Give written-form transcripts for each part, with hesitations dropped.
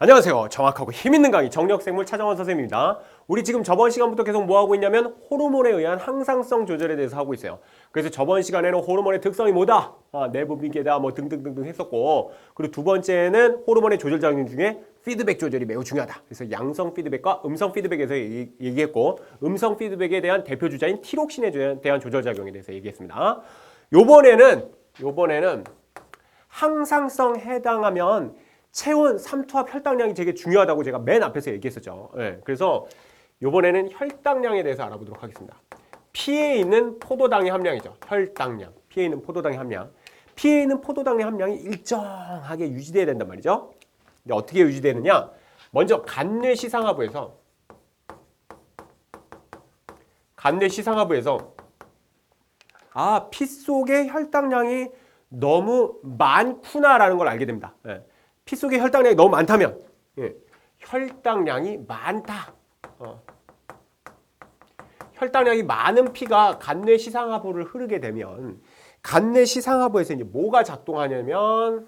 안녕하세요. 정확하고 힘있는 강의 정력생물 차정원 선생님입니다. 우리 지금 저번 시간부터 계속 뭐 하고 있냐면 호르몬에 의한 항상성 조절에 대해서 하고 있어요. 그래서 저번 시간에는 호르몬의 특성이 뭐다? 내부 미개다 뭐 등등등등 했었고, 그리고 두 번째는 호르몬의 조절작용 중에 피드백 조절이 매우 중요하다. 그래서 양성 피드백과 음성 피드백에 대해서 얘기했고, 음성 피드백에 대한 대표 주자인 티록신에 대한 조절작용에 대해서 얘기했습니다. 요번에는 항상성 해당하면 체온, 삼투압, 혈당량이 되게 중요하다고 제가 맨 앞에서 얘기했었죠. 그래서 이번에는 혈당량에 대해서 알아보도록 하겠습니다. 피에 있는 포도당의 함량이죠. 혈당량. 피에 있는 포도당의 함량. 피에 있는 포도당의 함량이 일정하게 유지돼야 된단 말이죠. 근데 어떻게 유지되느냐? 먼저 간뇌 시상하부에서 피 속의 혈당량이 너무 많구나라는 걸 알게 됩니다. 피 속의 혈당량이 너무 많다면 혈당량이 많다. 혈당량이 많은 피가 간뇌 시상하부를 흐르게 되면 간뇌 시상하부에서 이제 뭐가 작동하냐면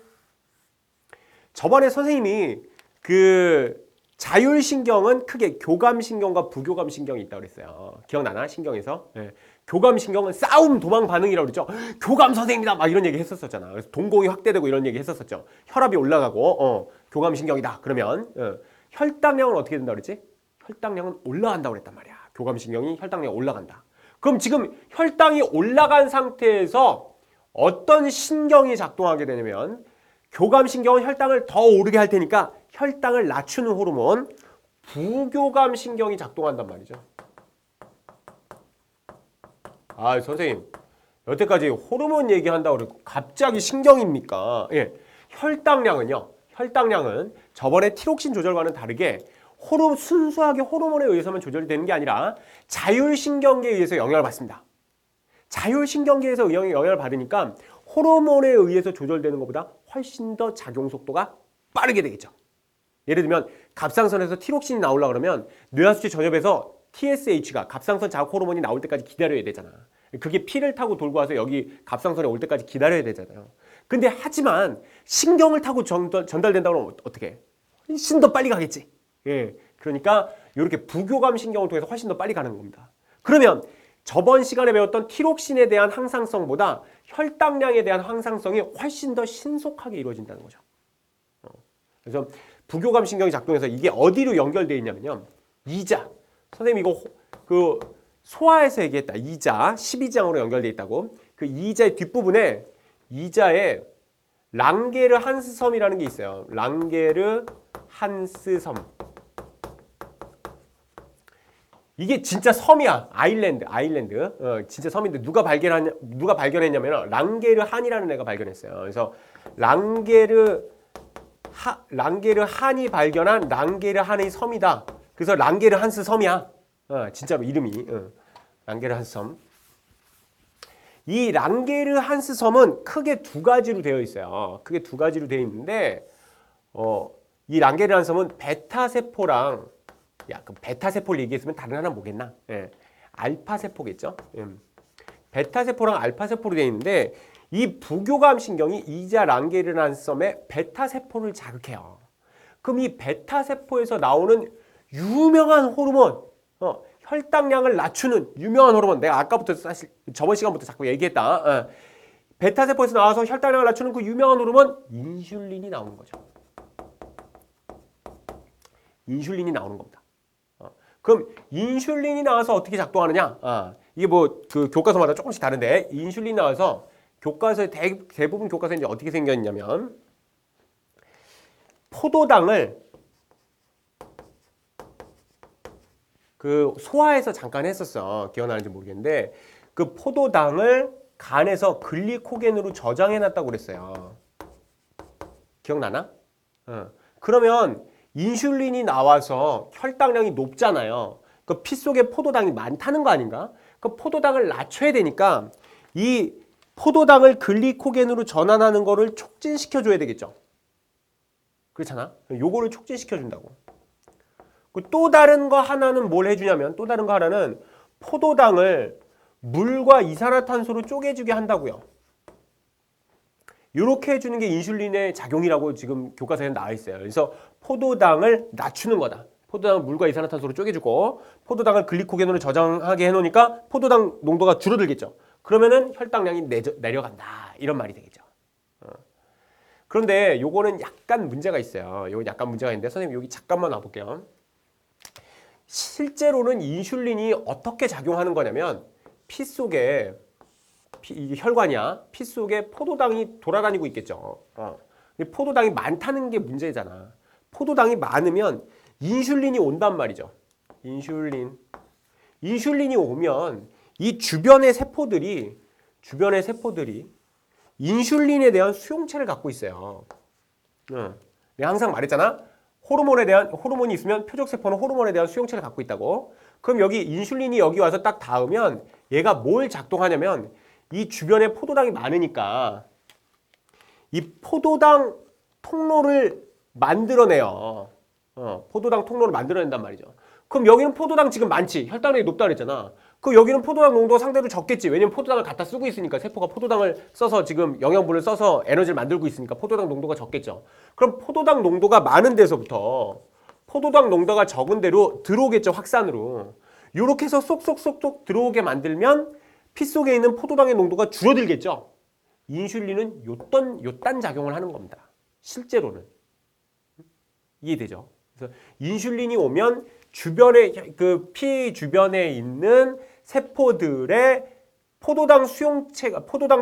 저번에 선생님이 그 자율신경은 크게 교감신경과 부교감신경이 있다고 그랬어요. 기억나나? 신경에서. 교감신경은 싸움 도망 반응이라고 그랬죠. 교감 선생님이다 막 이런 얘기 했었잖아. 그래서 동공이 확대되고 이런 얘기 했었죠. 혈압이 올라가고 교감신경이다. 그러면 혈당량은 어떻게 된다고 그랬지? 혈당량은 올라간다고 그랬단 말이야. 교감신경이 혈당량이 올라간다. 그럼 지금 혈당이 올라간 상태에서 어떤 신경이 작동하게 되냐면 교감신경은 혈당을 더 오르게 할 테니까 혈당을 낮추는 호르몬 부교감신경이 작동한단 말이죠. 선생님 여태까지 호르몬 얘기한다고 그러고 갑자기 신경입니까? 혈당량은 저번에 티록신 조절과는 다르게 순수하게 호르몬에 의해서만 조절이 되는 게 아니라 자율신경계에 의해서 영향을 받습니다. 자율신경계에서 영향을 받으니까 호르몬에 의해서 조절되는 것보다 훨씬 더 작용 속도가 빠르게 되겠죠. 예를 들면 갑상선에서 티록신이 나오려고 그러면 뇌하수체 전엽에서 TSH가 갑상선 자극 호르몬이 나올 때까지 기다려야 되잖아. 그게 피를 타고 돌고 와서 여기 갑상선에 올 때까지 기다려야 되잖아요. 근데 하지만 신경을 타고 전달된다고 하면 어떻게 해? 훨씬 더 빨리 가겠지. 그러니까 이렇게 부교감 신경을 통해서 훨씬 더 빨리 가는 겁니다. 그러면 저번 시간에 배웠던 티록신에 대한 항상성보다 혈당량에 대한 항상성이 훨씬 더 신속하게 이루어진다는 거죠. 그래서 부교감 신경이 작동해서 이게 어디로 연결되어 있냐면요. 이자. 선생님 이거 그 소아에서 얘기했다. 이자 12장으로 연결되어 있다고. 그 이자의 뒷부분에 이자에 랑게르 한스섬이라는 게 있어요. 랑게르 한스섬. 이게 진짜 섬이야. 아일랜드. 진짜 섬인데 누가 발견했냐면 랑게르 한이라는 애가 발견했어요. 그래서 랑게르 한이 발견한 랑게르 한의 섬이다. 그래서 랑게르 한스 섬이야. 진짜로 이름이 랑게르 한스 섬. 이 랑게르 한스 섬은 크게 두 가지로 되어 있어요. 크게 두 가지로 되어 있는데 이 랑게르 한스 섬은 베타 세포랑 그 베타 세포를 얘기했으면 다른 하나 뭐겠나? 알파 세포겠죠. 베타 세포랑 알파 세포로 되어 있는데 이 부교감 신경이 이자 랑게르 한스 섬의 베타 세포를 자극해요. 그럼 이 베타 세포에서 나오는 유명한 호르몬, 혈당량을 낮추는 유명한 호르몬, 내가 아까부터 사실 저번 시간부터 자꾸 얘기했다. 베타 세포에서 나와서 혈당량을 낮추는 그 유명한 호르몬 인슐린이 나오는 거죠. 인슐린이 나오는 겁니다. 그럼 인슐린이 나와서 어떻게 작동하느냐? 이게 뭐 그 교과서마다 조금씩 다른데 인슐린이 나와서 교과서에 대부분 교과서에 이제 어떻게 생겼냐면 포도당을 그 소화에서 잠깐 했었어. 기억나는지 모르겠는데 그 포도당을 간에서 글리코겐으로 저장해 놨다고 그랬어요. 기억나나? 그러면 인슐린이 나와서 혈당량이 높잖아요. 그 피 속에 포도당이 많다는 거 아닌가? 그 포도당을 낮춰야 되니까 이 포도당을 글리코겐으로 전환하는 거를 촉진시켜 줘야 되겠죠. 그렇잖아? 요거를 촉진시켜 준다고. 또 다른 거 하나는 뭘 해주냐면 또 다른 거 하나는 포도당을 물과 이산화탄소로 쪼개주게 한다고요. 이렇게 해주는 게 인슐린의 작용이라고 지금 교과서에 나와 있어요. 그래서 포도당을 낮추는 거다. 포도당을 물과 이산화탄소로 쪼개주고 포도당을 글리코겐으로 저장하게 해놓으니까 포도당 농도가 줄어들겠죠. 그러면은 혈당량이 내려간다. 이런 말이 되겠죠. 그런데 요거는 약간 문제가 있어요. 요건 약간 문제가 있는데 선생님 여기 잠깐만 놔볼게요. 실제로는 인슐린이 어떻게 작용하는 거냐면 피 속에 이게 혈관이야. 피 속에 포도당이 돌아다니고 있겠죠. 포도당이 많다는 게 문제잖아. 포도당이 많으면 인슐린이 온단 말이죠. 인슐린이 오면 이 주변의 세포들이 인슐린에 대한 수용체를 갖고 있어요. 내가 항상 말했잖아. 호르몬이 있으면 표적세포는 호르몬에 대한 수용체를 갖고 있다고. 그럼 여기 인슐린이 여기 와서 딱 닿으면 얘가 뭘 작동하냐면 이 주변에 포도당이 많으니까 이 포도당 통로를 만들어내요. 포도당 통로를 만들어낸단 말이죠. 그럼 여기는 포도당 지금 많지. 혈당량이 높다 그랬잖아. 그럼 여기는 포도당 농도가 상대로 적겠지. 왜냐면 포도당을 갖다 쓰고 있으니까 세포가 포도당을 써서 지금 영양분을 써서 에너지를 만들고 있으니까 포도당 농도가 적겠죠. 그럼 포도당 농도가 많은 데서부터 포도당 농도가 적은 데로 들어오겠죠. 확산으로. 이렇게 해서 쏙쏙쏙쏙 들어오게 만들면 피 속에 있는 포도당의 농도가 줄어들겠죠. 인슐린은 요딴 작용을 하는 겁니다. 실제로는. 이해되죠? 그래서 인슐린이 오면 주변에 피 주변에 있는 세포들의 포도당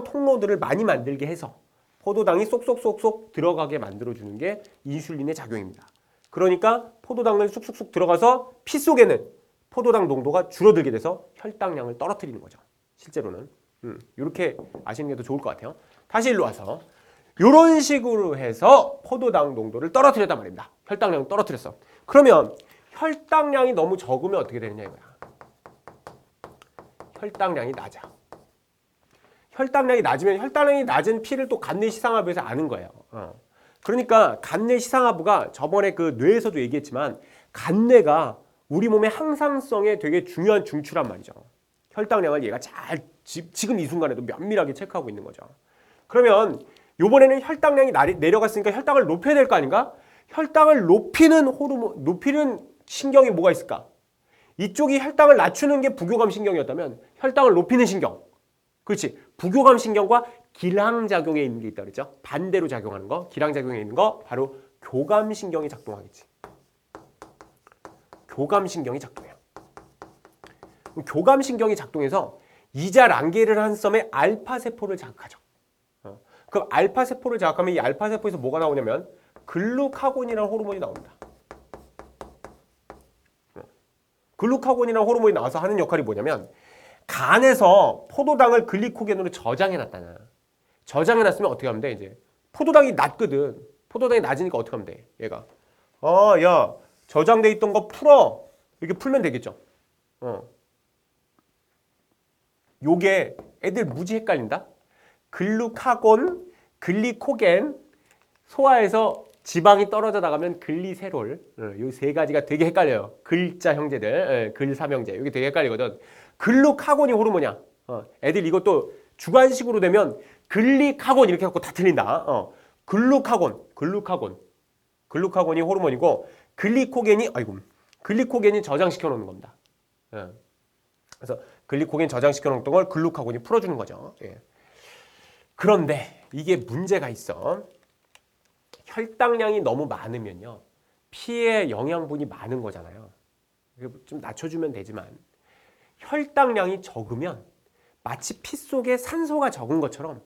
통로들을 많이 만들게 해서 포도당이 쏙쏙쏙쏙 들어가게 만들어주는 게 인슐린의 작용입니다. 그러니까 포도당을 쑥쑥쑥 들어가서 피 속에는 포도당 농도가 줄어들게 돼서 혈당량을 떨어뜨리는 거죠. 실제로는. 이렇게 아시는 게 더 좋을 것 같아요. 다시 일로 와서 이런 식으로 해서 포도당 농도를 떨어뜨렸단 말입니다. 혈당량을 떨어뜨렸어. 그러면 혈당량이 너무 적으면 어떻게 되느냐 이거야. 혈당량이 낮아. 혈당량이 낮으면 혈당량이 낮은 피를 또 간내시상하부에서 아는 거예요. 그러니까 간내시상하부가 저번에 그 뇌에서도 얘기했지만 간내가 우리 몸의 항상성에 되게 중요한 중추란 말이죠. 혈당량을 얘가 잘 지금 이 순간에도 면밀하게 체크하고 있는 거죠. 그러면 이번에는 혈당량이 내려갔으니까 혈당을 높여야 될 거 아닌가? 혈당을 높이는 신경이 뭐가 있을까? 이쪽이 혈당을 낮추는 게 부교감 신경이었다면 혈당을 높이는 신경. 그렇지. 부교감 신경과 기량작용에 있는 게 있다 그랬죠. 반대로 작용하는 거. 기량작용에 있는 거 바로 교감 신경이 작동하겠지. 교감 신경이 작동해요. 교감 신경이 작동해서 이자랑게를 한 썸의 알파 세포를 자극하죠. 그럼 알파 세포를 자극하면 이 알파 세포에서 뭐가 나오냐면 글루카곤이라는 호르몬이 나옵니다. 글루카곤이라는 호르몬이 나와서 하는 역할이 뭐냐면 간에서 포도당을 글리코겐으로 저장해놨다나. 저장해놨으면 어떻게 하면 돼? 이제 포도당이 낮거든. 포도당이 낮으니까 어떻게 하면 돼? 얘가 야 저장돼 있던 거 풀어. 이렇게 풀면 되겠죠. 요게 애들 무지 헷갈린다. 글루카곤, 글리코겐, 소화에서 지방이 떨어져 나가면 글리세롤. 요 세 가지가 되게 헷갈려요. 글자 형제들, 글 삼형제. 이게 되게 헷갈리거든. 글루카곤이 호르몬이야. 애들 이것도 주관식으로 되면 글리카곤 이렇게 갖고 다 틀린다. 글루카곤이 호르몬이고 글리코겐이 저장시켜 놓는 겁니다. 그래서 글리코겐 저장시켜 놓은 걸 글루카곤이 풀어주는 거죠. 그런데 이게 문제가 있어. 혈당량이 너무 많으면요. 피에 영양분이 많은 거잖아요. 좀 낮춰주면 되지만 혈당량이 적으면 마치 피 속에 산소가 적은 것처럼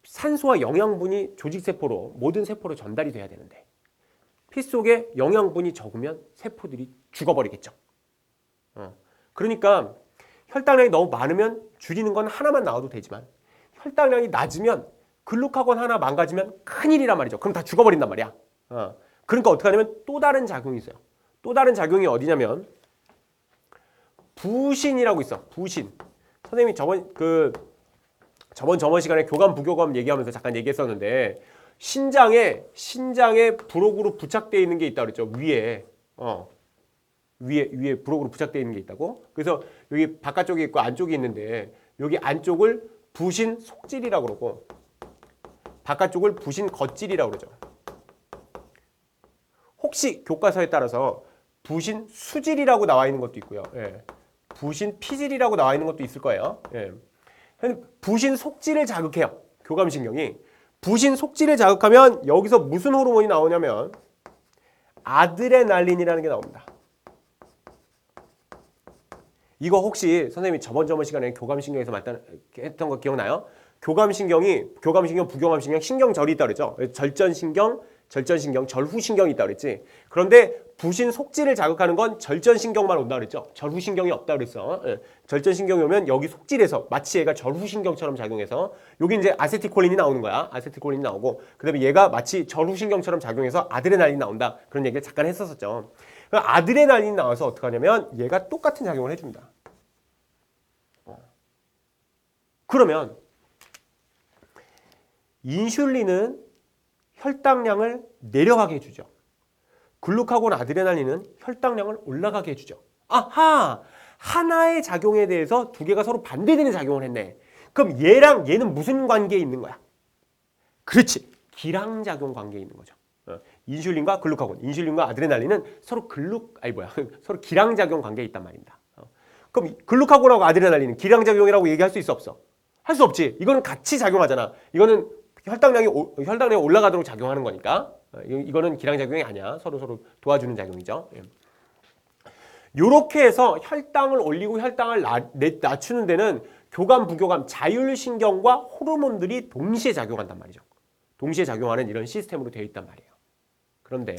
산소와 영양분이 조직세포로 모든 세포로 전달이 돼야 되는데 피 속에 영양분이 적으면 세포들이 죽어버리겠죠. 그러니까 혈당량이 너무 많으면 줄이는 건 하나만 나와도 되지만 혈당량이 낮으면 글루카곤 하나 망가지면 큰일이란 말이죠. 그럼 다 죽어버린단 말이야. 그러니까 어떻게 하냐면 또 다른 작용이 있어요. 또 다른 작용이 어디냐면 부신이라고 있어. 부신. 선생님이 저번 시간에 교감 부교감 얘기하면서 잠깐 얘기했었는데 신장에 부록으로 부착되어 있는 게 있다 그랬죠. 위에 부록으로 부착되어 있는 게 있다고. 그래서 여기 바깥쪽에 있고 안쪽에 있는데 여기 안쪽을 부신 속질이라고 그러고 바깥쪽을 부신 겉질이라고 그러죠. 혹시 교과서에 따라서 부신 수질이라고 나와 있는 것도 있고요. 예. 부신 피질이라고 나와 있는 것도 있을 거예요. 예. 부신 속질을 자극해요. 교감신경이. 부신 속질을 자극하면 여기서 무슨 호르몬이 나오냐면 아드레날린이라는 게 나옵니다. 이거 혹시 선생님이 저번 시간에 교감신경에서 했던 거 기억나요? 교감신경, 부교감신경, 신경절이 있다 그랬죠? 절전신경, 절후신경이 있다 그랬지? 그런데 부신 속질을 자극하는 건 절전신경만 온다 그랬죠? 절후신경이 없다 그랬어. 예. 절전신경이 오면 여기 속질에서 마치 얘가 절후신경처럼 작용해서 여기 이제 아세틸콜린이 나오는 거야. 아세틸콜린이 나오고 그다음에 얘가 마치 절후신경처럼 작용해서 아드레날린이 나온다. 그런 얘기를 잠깐 했었었죠. 아드레날린이 나와서 어떻게 하냐면 얘가 똑같은 작용을 해줍니다. 그러면 인슐린은 혈당량을 내려가게 해주죠. 글루카곤, 아드레날린은 혈당량을 올라가게 해주죠. 아하! 하나의 작용에 대해서 두 개가 서로 반대되는 작용을 했네. 그럼 얘랑 얘는 무슨 관계에 있는 거야? 그렇지. 기량작용 관계에 있는 거죠. 인슐린과 글루카곤, 인슐린과 아드레날린은 서로 서로 기량작용 관계에 있단 말입니다. 그럼 글루카곤하고 아드레날린은 기량작용이라고 얘기할 수 있어 없어? 할 수 없지. 이거는 같이 작용하잖아. 이거는 혈당량이 올라가도록 작용하는 거니까. 이거는 기량작용이 아니야. 서로 도와주는 작용이죠. 이렇게 해서 혈당을 올리고 혈당을 낮추는 데는 교감, 부교감, 자율신경과 호르몬들이 동시에 작용한단 말이죠. 동시에 작용하는 이런 시스템으로 되어 있단 말이에요. 그런데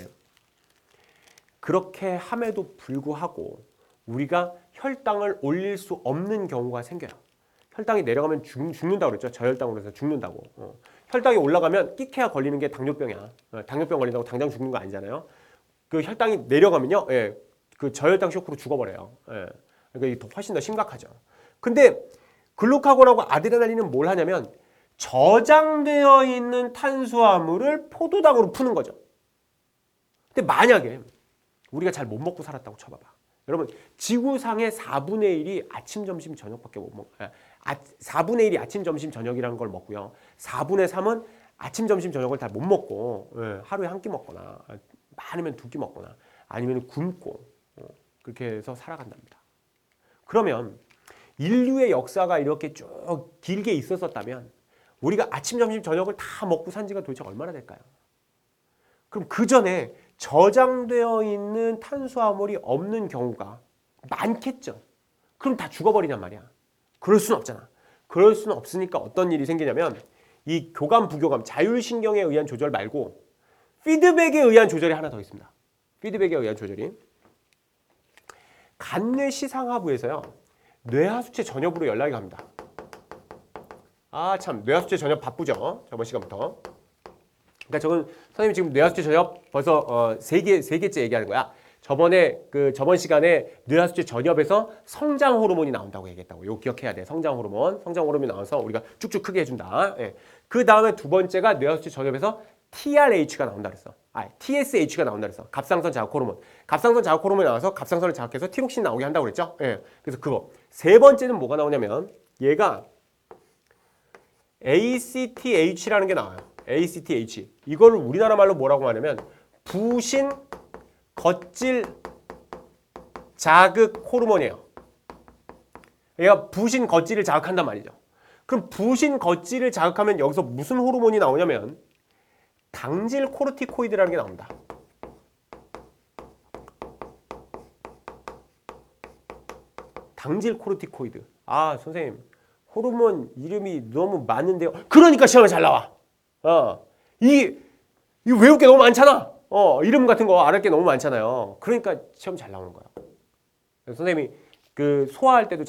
그렇게 함에도 불구하고 우리가 혈당을 올릴 수 없는 경우가 생겨요. 혈당이 내려가면 죽는다고 그랬죠. 저혈당으로 해서 죽는다고. 혈당이 올라가면 끼케야 걸리는 게 당뇨병이야. 당뇨병 걸린다고 당장 죽는 거 아니잖아요. 그 혈당이 내려가면요. 그 저혈당 쇼크로 죽어버려요. 그러니까 이게 훨씬 더 심각하죠. 근데 글루카곤하고 아드레날린은 뭘 하냐면 저장되어 있는 탄수화물을 포도당으로 푸는 거죠. 근데 만약에 우리가 잘 못 먹고 살았다고 쳐봐봐. 여러분 지구상의 4분의 1이 아침, 점심, 저녁밖에 못 먹어요. 4분의 1이 아침, 점심, 저녁이라는 걸 먹고요. 4분의 3은 아침, 점심, 저녁을 다 못 먹고 하루에 한 끼 먹거나 많으면 2끼 먹거나 아니면 굶고 그렇게 해서 살아간답니다. 그러면 인류의 역사가 이렇게 쭉 길게 있었다면 우리가 아침, 점심, 저녁을 다 먹고 산 지가 도대체 얼마나 될까요? 그럼 그 전에 저장되어 있는 탄수화물이 없는 경우가 많겠죠. 그럼 다 죽어버리냔 말이야. 그럴 수는 없잖아. 그럴 수는 없으니까 어떤 일이 생기냐면 이 교감, 부교감, 자율신경에 의한 조절 말고 피드백에 의한 조절이 하나 더 있습니다. 피드백에 의한 조절이. 간뇌시상하부에서요. 뇌하수체 전엽으로 연락이 갑니다. 아 참 뇌하수체 전엽 바쁘죠. 저번 시간부터. 그러니까 저건 선생님이 지금 뇌하수체 전엽 벌써 세 개째 얘기하는 거야. 저번 시간에 뇌하수체 전엽에서 성장 호르몬이 나온다고 얘기했다고. 이거 기억해야 돼. 성장 호르몬이 나와서 우리가 쭉쭉 크게 해준다. 예. 그 다음에 두 번째가 뇌하수체 전엽에서 TRH가 나온다 그랬어. TSH가 나온다 그랬어. 갑상선 자극 호르몬. 갑상선 자극 호르몬이 나와서 갑상선을 자극해서 티록신 나오게 한다고 그랬죠. 예. 그래서 그거. 세 번째는 뭐가 나오냐면 얘가 ACTH라는 게 나와요. ACTH. 이걸 우리나라 말로 뭐라고 하냐면 부신 겉질 자극 호르몬이에요. 얘가 부신 겉질을 자극한단 말이죠. 그럼 부신 겉질을 자극하면 여기서 무슨 호르몬이 나오냐면 당질 코르티코이드라는 게 나옵니다. 당질 코르티코이드. 아 선생님 호르몬 이름이 너무 많은데요. 그러니까 시험에 잘 나와. 이 외울 게 너무 많잖아. 이름 같은 거 알을 게 너무 많잖아요. 그러니까 시험 잘 나오는 거야. 선생님이 그 소화할 때도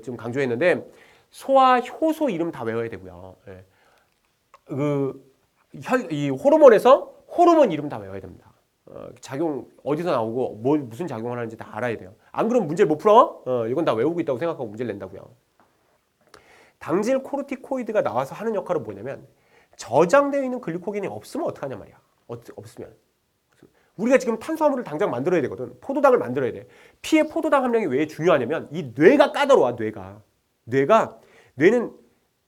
좀 강조했는데 소화 효소 이름 다 외워야 되고요. 예. 이 호르몬에서 호르몬 이름 다 외워야 됩니다. 작용 어디서 나오고 무슨 작용을 하는지 다 알아야 돼요. 안 그러면 문제를 못 풀어. 이건 다 외우고 있다고 생각하고 문제를 낸다고요. 당질 코르티코이드가 나와서 하는 역할은 뭐냐면 저장되어 있는 글루코겐이 없으면 어떡하냐 말이야. 없으면. 우리가 지금 탄수화물을 당장 만들어야 되거든. 포도당을 만들어야 돼. 피의 포도당 함량이 왜 중요하냐면 이 뇌가 까다로워. 뇌는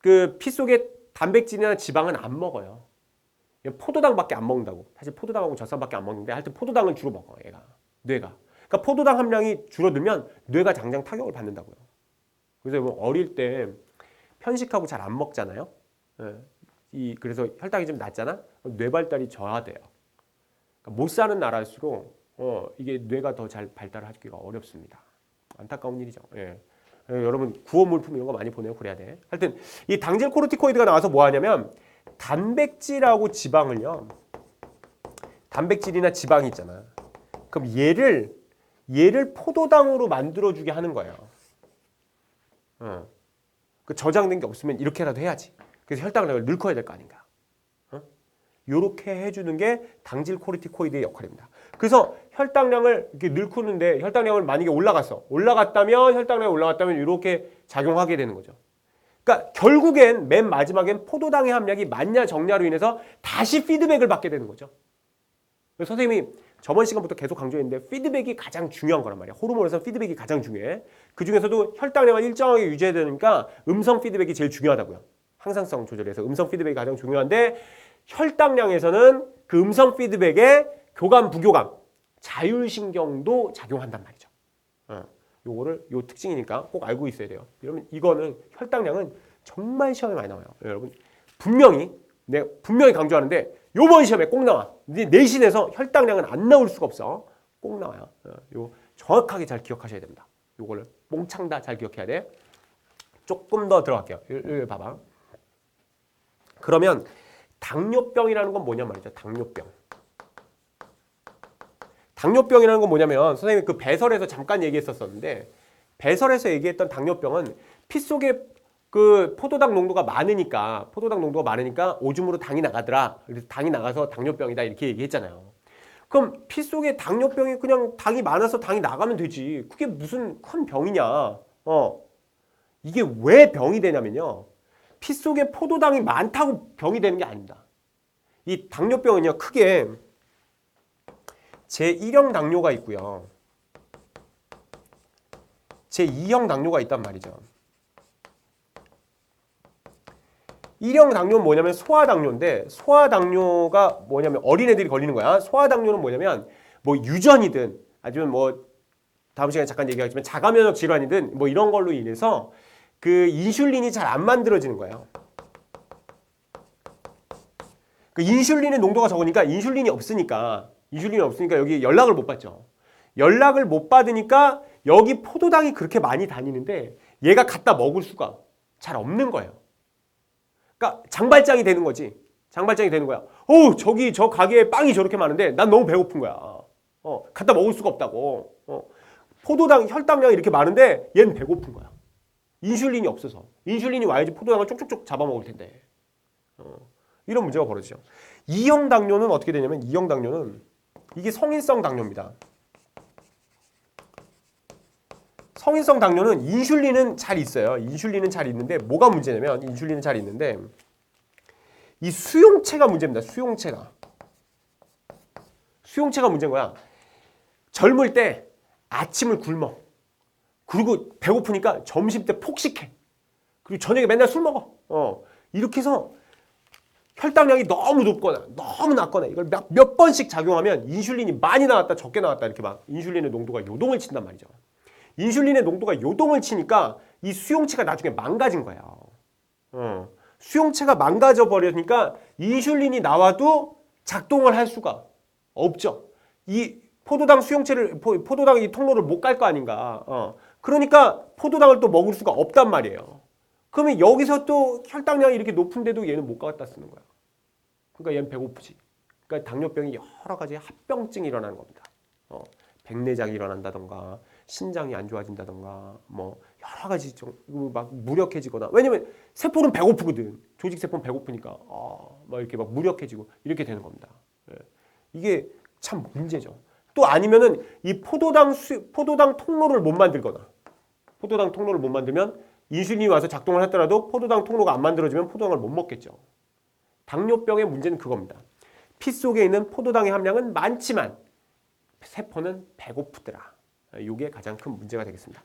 그 피 속에 단백질이나 지방은 안 먹어요. 포도당밖에 안 먹는다고. 사실 포도당하고 젖산밖에 안 먹는데 하여튼 포도당은 주로 먹어 얘가. 뇌가. 그러니까 포도당 함량이 줄어들면 뇌가 당장 타격을 받는다고요. 그래서 뭐 어릴 때 편식하고 잘 안 먹잖아요. 그래서 혈당이 좀 낮잖아. 뇌 발달이 저하돼요. 그러니까 못 사는 나라일수록 이게 뇌가 더 잘 발달하기가 어렵습니다. 안타까운 일이죠. 예. 여러분 구호 물품 이런 거 많이 보내요. 그래야 돼. 하여튼 이 당질 코르티코이드가 나와서 뭐 하냐면 단백질하고 지방을요. 단백질이나 지방이 있잖아. 그럼 얘를 포도당으로 만들어주게 하는 거예요. 그 저장된 게 없으면 이렇게라도 해야지. 그래서 혈당을 늙어야 될 거 아닌가. 요렇게 해주는 게 당질 코르티코이드의 역할입니다. 그래서 혈당량을 이렇게 늙히는데 혈당량을 만약에 올라갔다면 혈당량이 올라갔다면 이렇게 작용하게 되는 거죠. 그러니까 결국엔 맨 마지막엔 포도당의 함량이 많냐 적냐로 인해서 다시 피드백을 받게 되는 거죠. 선생님이 저번 시간부터 계속 강조했는데 피드백이 가장 중요한 거란 말이야. 호르몬에서 피드백이 가장 중요해. 그 중에서도 혈당량을 일정하게 유지해야 되니까 음성 피드백이 제일 중요하다고요. 항상성 조절에서 음성 피드백이 가장 중요한데 혈당량에서는 그 음성 피드백에 교감, 부교감, 자율신경도 작용한단 말이죠. 요 특징이니까 꼭 알고 있어야 돼요. 이러면 이거는 혈당량은 정말 시험에 많이 나와요. 여러분 내가 분명히 강조하는데 요번 시험에 꼭 나와. 내신에서 혈당량은 안 나올 수가 없어. 꼭 나와요. 요 정확하게 잘 기억하셔야 됩니다. 요거를 몽창 다 잘 기억해야 돼. 조금 더 들어갈게요. 여기 봐봐. 그러면 당뇨병이라는 건 뭐냐 말이죠. 당뇨병이라는 건 뭐냐면 선생님이 그 배설에서 잠깐 얘기했었는데 배설에서 얘기했던 당뇨병은 피 속에 그 포도당 농도가 많으니까 오줌으로 당이 나가더라. 그래서 당이 나가서 당뇨병이다 이렇게 얘기했잖아요. 그럼 피 속에 당뇨병이 그냥 당이 많아서 당이 나가면 되지. 그게 무슨 큰 병이냐. 이게 왜 병이 되냐면요. 피 속에 포도당이 많다고 병이 되는 게 아닙니다. 이 당뇨병은요. 크게 제1형 당뇨가 있고요. 제2형 당뇨가 있단 말이죠. 1형 당뇨는 뭐냐면 소아당뇨인데 소아당뇨가 뭐냐면 어린애들이 걸리는 거야. 소아당뇨는 뭐냐면 뭐 유전이든 아니면 뭐 다음 시간에 잠깐 얘기하겠지만 자가면역 질환이든 뭐 이런 걸로 인해서 그 인슐린이 잘 안 만들어지는 거예요. 그 인슐린의 농도가 적으니까 인슐린이 없으니까 여기 연락을 못 받죠. 연락을 못 받으니까 여기 포도당이 그렇게 많이 다니는데 얘가 갖다 먹을 수가 잘 없는 거예요. 그러니까 장발장이 되는 거지. 장발장이 되는 거야. 저기 저 가게에 빵이 저렇게 많은데 난 너무 배고픈 거야. 갖다 먹을 수가 없다고. 포도당 혈당량이 이렇게 많은데 얘는 배고픈 거야. 인슐린이 없어서. 인슐린이 와야지 포도당을 쪽쪽쪽 잡아먹을 텐데. 이런 문제가 벌어지죠. 2형 당뇨는 어떻게 되냐면 2형 당뇨는 이게 성인성 당뇨입니다. 성인성 당뇨는 인슐린은 잘 있어요. 인슐린은 잘 있는데 뭐가 문제냐면 인슐린은 잘 있는데 이 수용체가 문제입니다. 수용체가 문제인 거야. 젊을 때 아침을 굶어. 그리고 배고프니까 점심 때 폭식해. 그리고 저녁에 맨날 술 먹어. 이렇게 해서 혈당량이 너무 높거나 너무 낮거나 이걸 몇 번씩 작용하면 인슐린이 많이 나왔다 적게 나왔다 이렇게 막 인슐린의 농도가 요동을 친단 말이죠. 인슐린의 농도가 요동을 치니까 이 수용체가 나중에 망가진 거예요. 수용체가 망가져 버리니까 인슐린이 나와도 작동을 할 수가 없죠. 이 포도당 포도당 이 통로를 못 갈 거 아닌가. 그러니까 포도당을 또 먹을 수가 없단 말이에요. 그러면 여기서 또 혈당량이 이렇게 높은데도 얘는 못 갖다 쓰는 거야. 그러니까 얘는 배고프지. 그러니까 당뇨병이 여러 가지 합병증이 일어나는 겁니다. 백내장이 일어난다던가 신장이 안 좋아진다던가 뭐 여러 가지 좀 막 무력해지거나 왜냐면 세포는 배고프거든. 조직 세포는 배고프니까 막 이렇게 막 무력해지고 이렇게 되는 겁니다. 이게 참 문제죠. 또 아니면은 이 포도당 통로를 못 만들거나 포도당 통로를 못 만들면 인슐린이 와서 작동을 하더라도 포도당 통로가 안 만들어지면 포도당을 못 먹겠죠. 당뇨병의 문제는 그겁니다. 피 속에 있는 포도당의 함량은 많지만 세포는 배고프더라. 이게 가장 큰 문제가 되겠습니다.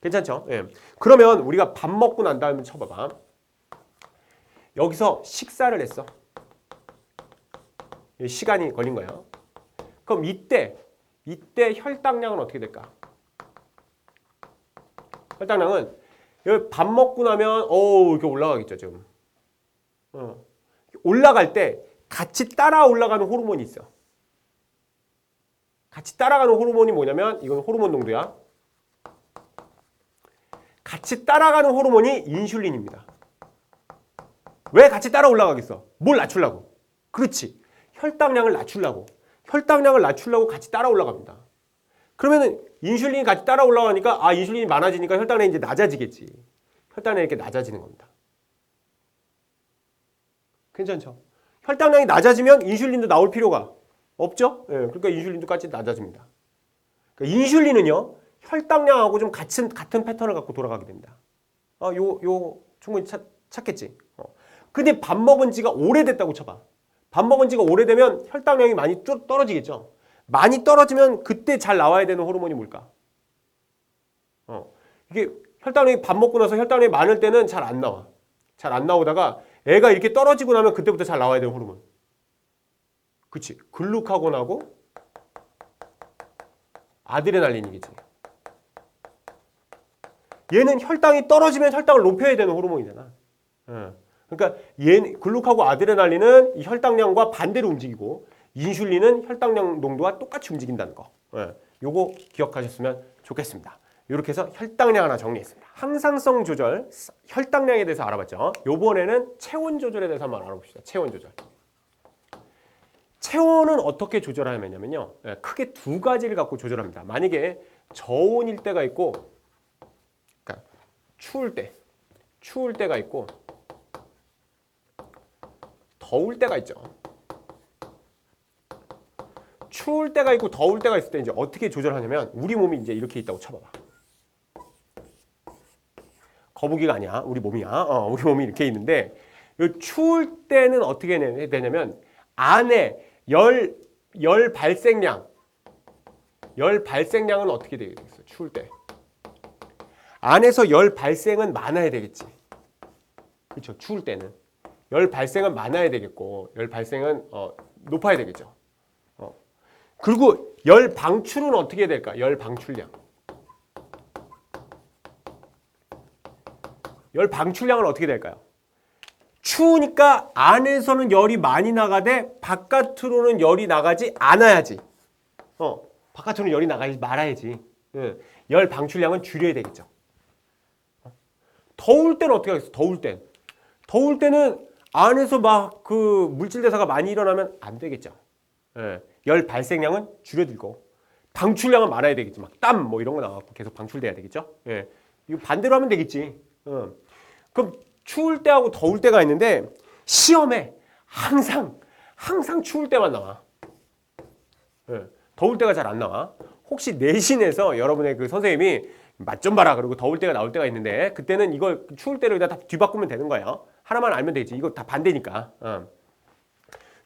괜찮죠? 예. 그러면 우리가 밥 먹고 난 다음에 쳐봐봐. 여기서 식사를 했어. 시간이 걸린 거예요. 그럼 이때 혈당량은 어떻게 될까? 혈당량은 여기 밥 먹고 나면 이렇게 올라가겠죠, 지금. 올라갈 때 같이 따라 올라가는 호르몬이 있어. 같이 따라가는 호르몬이 뭐냐면 이건 호르몬 농도야. 같이 따라가는 호르몬이 인슐린입니다. 왜 같이 따라 올라가겠어? 뭘 낮추려고? 그렇지. 혈당량을 낮추려고. 혈당량을 낮추려고 같이 따라 올라갑니다. 그러면은 인슐린이 같이 따라 올라가니까 인슐린이 많아지니까 혈당량이 이제 낮아지겠지. 혈당량이 이렇게 낮아지는 겁니다. 괜찮죠? 혈당량이 낮아지면 인슐린도 나올 필요가 없죠? 예, 그러니까 인슐린도 같이 낮아집니다. 그러니까 인슐린은요, 혈당량하고 좀 같은 패턴을 갖고 돌아가게 됩니다. 요 충분히 찾겠지? 근데 밥 먹은 지가 오래됐다고 쳐봐. 밥 먹은 지가 오래되면 혈당량이 많이 떨어지겠죠? 많이 떨어지면 그때 잘 나와야 되는 호르몬이 뭘까? 이게 혈당량이 밥 먹고 나서 혈당량이 많을 때는 잘 안 나와. 잘 안 나오다가 애가 이렇게 떨어지고 나면 그때부터 잘 나와야 되는 호르몬. 그치? 글루카곤하고 아드레날린이겠지. 얘는 혈당이 떨어지면 혈당을 높여야 되는 호르몬이잖아. 그러니까 글루카고 아드레날린은 이 혈당량과 반대로 움직이고 인슐린은 혈당량 농도와 똑같이 움직인다는 거. 요거 기억하셨으면 좋겠습니다. 이렇게 해서 혈당량 하나 정리했습니다. 항상성 조절, 혈당량에 대해서 알아봤죠. 요번에는 체온 조절에 대해서 한번 알아봅시다. 체온 조절. 체온은 어떻게 조절하냐면요. 크게 두 가지를 갖고 조절합니다. 만약에 저온일 때가 있고, 그러니까 추울 때가 있고, 더울 때가 있죠. 추울 때가 있고 더울 때가 있을 때 이제 어떻게 조절하냐면 우리 몸이 이제 이렇게 있다고 쳐봐봐. 거북이가 아니야. 우리 몸이야. 우리 몸이 이렇게 있는데 이 추울 때는 어떻게 해야 되냐면 안에 열 발생량은 어떻게 되겠어? 추울 때. 안에서 열 발생은 많아야 되겠지. 그렇죠. 추울 때는. 열 발생은 많아야 되겠고 열 발생은 높아야 되겠죠. 그리고 열 방출은 어떻게 될까? 열 방출량. 열 방출량은 어떻게 될까요? 추우니까 안에서는 열이 많이 나가되 바깥으로는 열이 나가지 않아야지. 바깥으로는 열이 나가지 말아야지. 열 방출량은 줄여야 되겠죠. 더울 때는 어떻게 하겠어? 더울 때는 안에서 막 그 물질 대사가 많이 일어나면 안 되겠죠. 열 발생량은 줄여들고 방출량은 많아야 되겠지. 막 땀 뭐 이런 거 나와갖고 계속 방출돼야 되겠죠. 이거 반대로 하면 되겠지. 그럼 추울 때하고 더울 때가 있는데 시험에 항상 추울 때만 나와. 더울 때가 잘 안 나와. 혹시 내신에서 여러분의 그 선생님이 맛 좀 봐라 그리고 더울 때가 나올 때가 있는데 그때는 이걸 추울 때를 그냥 다 뒤바꾸면 되는 거예요. 하나만 알면 되겠지. 이거 다 반대니까.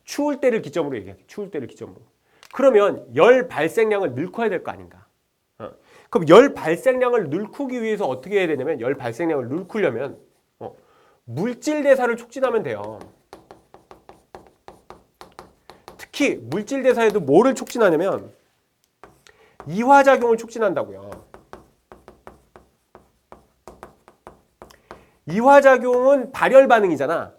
추울 때를 기점으로 얘기할게. 추울 때를 기점으로. 그러면 열 발생량을 늘커야 될 거 아닌가. 그럼 열 발생량을 늘크기 위해서 어떻게 해야 되냐면 열 발생량을 늘크려면 물질 대사를 촉진하면 돼요. 특히 물질 대사에도 뭐를 촉진하냐면 이화작용을 촉진한다고요. 이화작용은 발열 반응이잖아.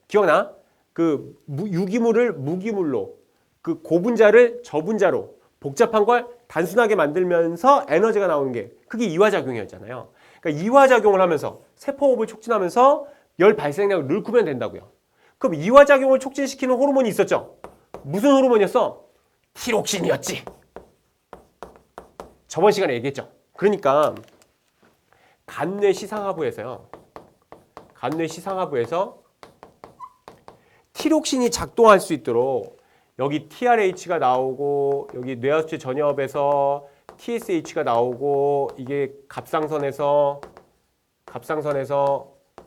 기억나? 그 유기물을 무기물로 그 고분자를 저분자로 복잡한 걸 단순하게 만들면서 에너지가 나오는 게 그게 이화작용이었잖아요. 그러니까 이화작용을 하면서 세포호흡을 촉진하면서 열 발생량을 늘리면 된다고요. 그럼 이화작용을 촉진시키는 호르몬이 있었죠. 무슨 호르몬이었어? 티록신이었지. 저번 시간에 얘기했죠. 그러니까 간뇌시상하부에서 티록신이 작동할 수 있도록 여기 TRH가 나오고 여기 뇌하수체 전엽에서 TSH가 나오고 이게 갑상선에서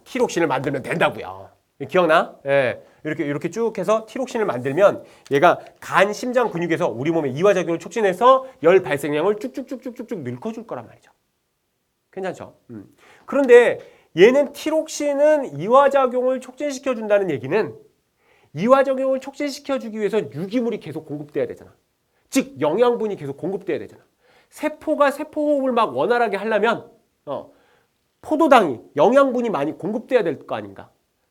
티록신을 만들면 된다고요. 기억나? 이렇게 쭉 해서 티록신을 만들면 얘가 간, 심장, 근육에서 우리 몸의 이화작용을 촉진해서 열 발생량을 쭉쭉쭉쭉쭉 늘려줄 거란 말이죠. 괜찮죠? 그런데 얘는 티록신은 이화작용을 촉진시켜 준다는 얘기는 이화작용을 촉진시켜 주기 위해서 유기물이 계속 공급돼야 되잖아. 즉 영양분이 계속 공급돼야 되잖아. 세포가 세포호흡을 막 원활하게 하려면 포도당이 영양분이 많이 공급돼야 될 거 아닌가.